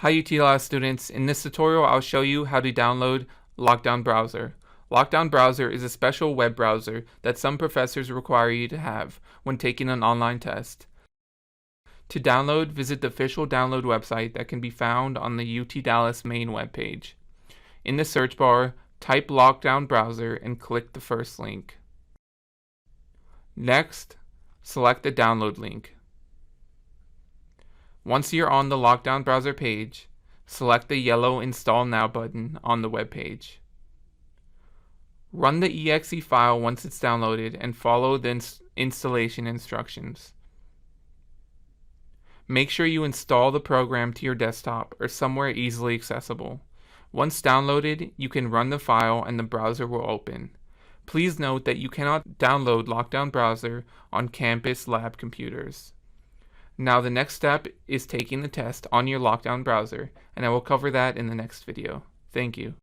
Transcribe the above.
Hi UTLS students, in this tutorial I'll show you how to download LockDown Browser. LockDown Browser is a special web browser that some professors require you to have when taking an online test. To download, visit the official download website that can be found on the UT Dallas main webpage. In the search bar, type LockDown Browser and click the first link. Next, select the download link. Once you're on the LockDown Browser page, select the yellow Install Now button on the web page. Run the exe file once it's downloaded and follow the installation instructions. Make sure you install the program to your desktop or somewhere easily accessible. Once downloaded, you can run the file and the browser will open. Please note that you cannot download LockDown Browser on campus lab computers. Now the next step is taking the test on your LockDown browser, and I will cover that in the next video. Thank you.